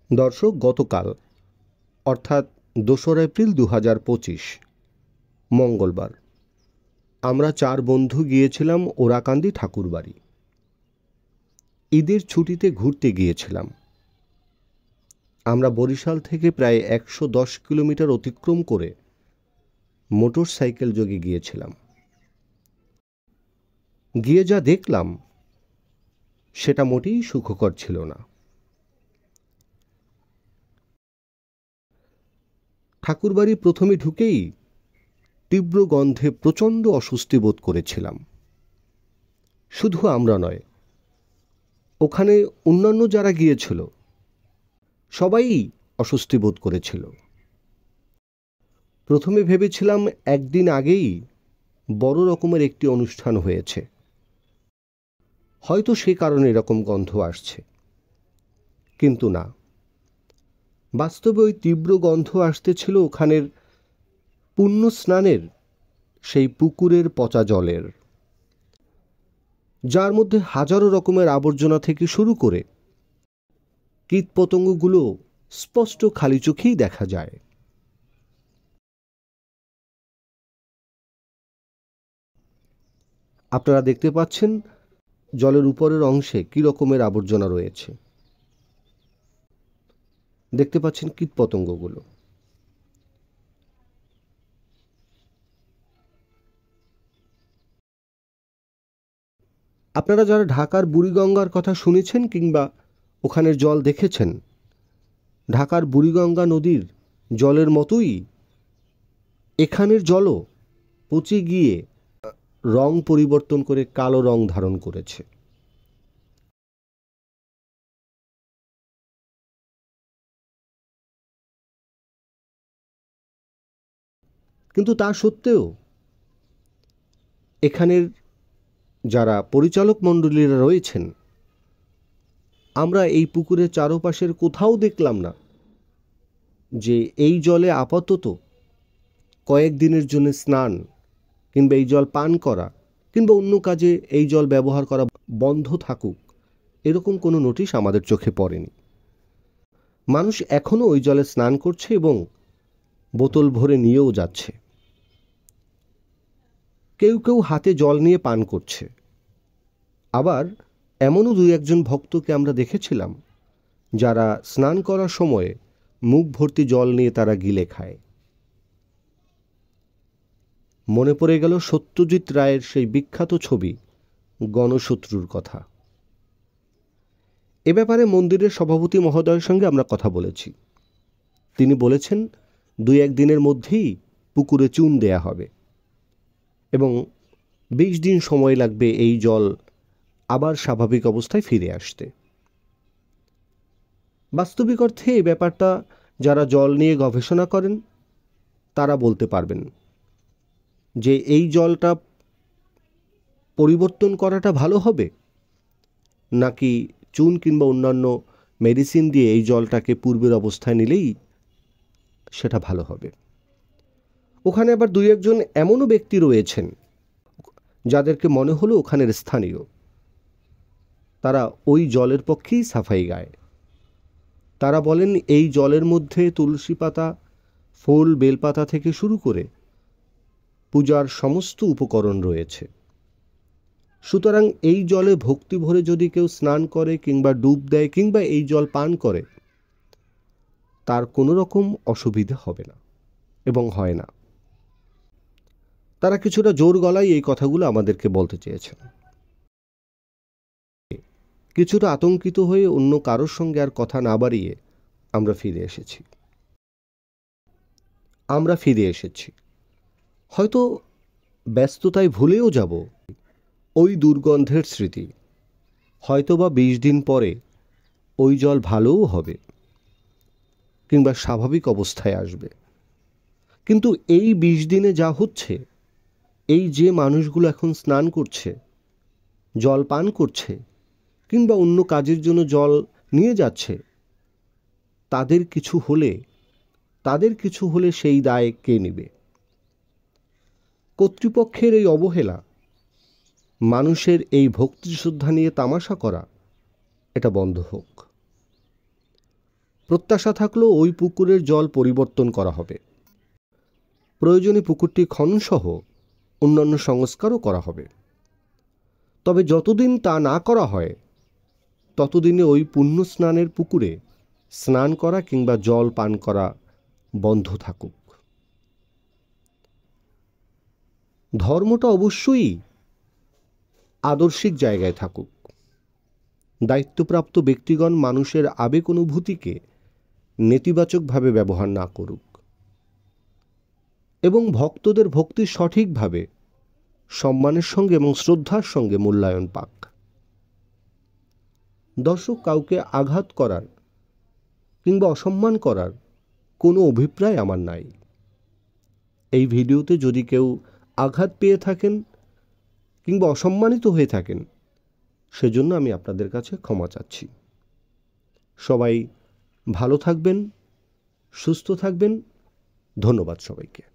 দর্শক, গতকাল অর্থাৎ ২রা এপ্রিল ২০২৫ মঙ্গলবার আমরা ৪ বন্ধু গিয়েছিলাম ওরাকান্দি ঠাকুরবাড়ি। ঈদের ছুটিতে ঘুরতে গিয়েছিলাম। আমরা বরিশাল থেকে প্রায় ১১০ কিলোমিটার অতিক্রম করে মোটর সাইকেল যোগে গিয়েছিলাম। গিয়ে যা দেখলাম সেটা মোটেই সুখকর ছিল না। ঠাকুরবাড়ি প্রথমে ঢুকেই তীব্র গন্ধে প্রচণ্ড অস্বস্তি বোধ করেছিলাম। শুধু আমরা নয়, ওখানে অন্যান্য যারা গিয়েছিল সবাই অস্বস্তি বোধ করেছিল। প্রথমে ভেবেছিলাম একদিন আগেই বড় রকমের একটি অনুষ্ঠান হয়েছে, হয়তো সে কারণে এরকম গন্ধ আসছে। কিন্তু না, বাস্তবে ওই তীব্র গন্ধ আসতেছিল ওখানের পুণ্য স্নানের সেই পুকুরের পচা জলের, যার মধ্যে হাজারো রকমের আবর্জনা থেকে শুরু করে কীটপতঙ্গগুলো স্পষ্ট খালি চোখেই দেখা যায়। আপনারা দেখতে পাচ্ছেন জলের উপরের অংশে কী রকমের আবর্জনা রয়েছে। দেখতে পাচ্ছেন কীটপতঙ্গগুলো। আপনারা যারা ঢাকার বুড়িগঙ্গার কথা শুনেছেন কিংবা ওখানের জল দেখেছেন, ঢাকার বুড়িগঙ্গা নদীর জলের মতোই এখানের জলও পচে গিয়ে রং পরিবর্তন করে কালো রং ধারণ করেছে। কিন্তু তা সত্ত্বেও এখানের যারা পরিচালক মণ্ডলীরা রয়েছেন, আমরা এই পুকুরের চারপাশের কোথাও দেখলাম না যে এই জলে আপাতত কয়েকদিনের জন্য স্নান কিংবা এই জল পান করা কিংবা অন্য কাজে এই জল ব্যবহার করা বন্ধ থাকুক, এরকম কোনো নোটিশ আমাদের চোখে পড়েনি। মানুষ এখনও ওই জলে স্নান করছে এবং বোতল ভরে নিয়েও যাচ্ছে। কেউ কেউ হাতে জল নিয়ে পান করছে। আবার এমনও ২-১ ভক্তকে আমরা দেখেছিলাম যারা স্নান করার সময় মুখ ভর্তি জল নিয়ে তারা গিলে খায়। মনে পড়ে গেল সত্যজিৎ রায়ের সেই বিখ্যাত ছবি গণশত্রুর কথা। এ ব্যাপারে মন্দিরের সভাপতি মহোদয়ের সঙ্গে আমরা কথা বলেছি। তিনি বলেছেন ২-১ দিনের মধ্যেই পুকুরে চুন দেয়া হবে এবং ২০ দিন সময় লাগবে এই জল আবার স্বাভাবিক অবস্থায় ফিরে আসতে। বাস্তবিক অর্থে এই ব্যাপারটা যারা জল নিয়ে গবেষণা করেন তারা বলতে পারবেন যে এই জলটা পরিবর্তন করাটা ভালো হবে নাকি চুন কিংবা অন্যান্য মেডিসিন দিয়ে এই জলটাকে পূর্বের অবস্থায় নিলেই সেটা ভালো হবে। ওখানে আবার ২-১ এমনও ব্যক্তি রয়েছেন যাদেরকে মনে হলো ওখানের স্থানীয়, তারা ওই জলের পক্ষেই সাফাই গায়। তারা বলেন এই জলের মধ্যে তুলসী পাতা, ফুল, বেলপাতা থেকে শুরু করে পূজার সমস্ত উপকরণ রয়েছে। সুতরাং এই জলে ভক্তি ভরে যদি কেউ স্নান করে কিংবা ডুব দেয় কিংবা এই জল পান করে, তার কোনো রকম অসুবিধা হবে না এবং হয় না। তারা কিছুটা জোর গলায় এই কথাগুলো আমাদেরকে বলতে চেয়েছেন। কিছুটা আতঙ্কিত হয়ে অন্য কারোর সঙ্গে আর কথা না বাড়িয়ে আমরা ফিরে এসেছি। হয়তো ব্যস্ততায় ভুলেও যাব ওই দুর্গন্ধের স্মৃতি। হয়তোবা ২০ দিন পরে ওই জল ভালোও হবে কিংবা স্বাভাবিক অবস্থায় আসবে। কিন্তু এই ২০ দিনে যা হচ্ছে, এই যে মানুষগুলো এখন স্নান করছে, জল পান করছে কিংবা অন্য কাজের জন্য জল নিয়ে যাচ্ছে, তাদের কিছু হলে সেই দায় কে নেবে? কর্তৃপক্ষের এই অবহেলা, মানুষের এই ভক্তি শ্রদ্ধা নিয়ে তামাশা করা, এটা বন্ধ হোক। প্রত্যাশা থাকলেও ওই পুকুরের জল পরিবর্তন করা হবে। প্রয়োজনে পুকুরটি খননসহ অন্যান্য সংস্কারও করা হবে। তবে যতদিন তা না করা হয় ততদিনে ওই পুণ্য স্নানের পুকুরে স্নান করা কিংবা জল পান করা বন্ধ থাকুক। ধর্মটা অবশ্যই আদর্শিক জায়গায় থাকুক। দায়িত্বপ্রাপ্ত ব্যক্তিগণ মানুষের আবেগ অনুভূতিকে নেতিবাচকভাবে ব্যবহার না করুক এবং ভক্তদের ভক্তি সঠিকভাবে সম্মানের সঙ্গে এবং শ্রদ্ধার সঙ্গে মূল্যায়ন পাক। দর্শক, কাউকে আঘাত করার কিংবা অসম্মান করার কোনো অভিপ্রায় আমার নাই। এই ভিডিওতে যদি কেউ আঘাত পেয়ে থাকেন কিংবা অসম্মানিত হয়ে থাকেন, সেজন্য আমি আপনাদের কাছে ক্ষমা চাচ্ছি। সবাই ভালো থাকবেন, সুস্থ থাকবেন। ধন্যবাদ সবাইকে।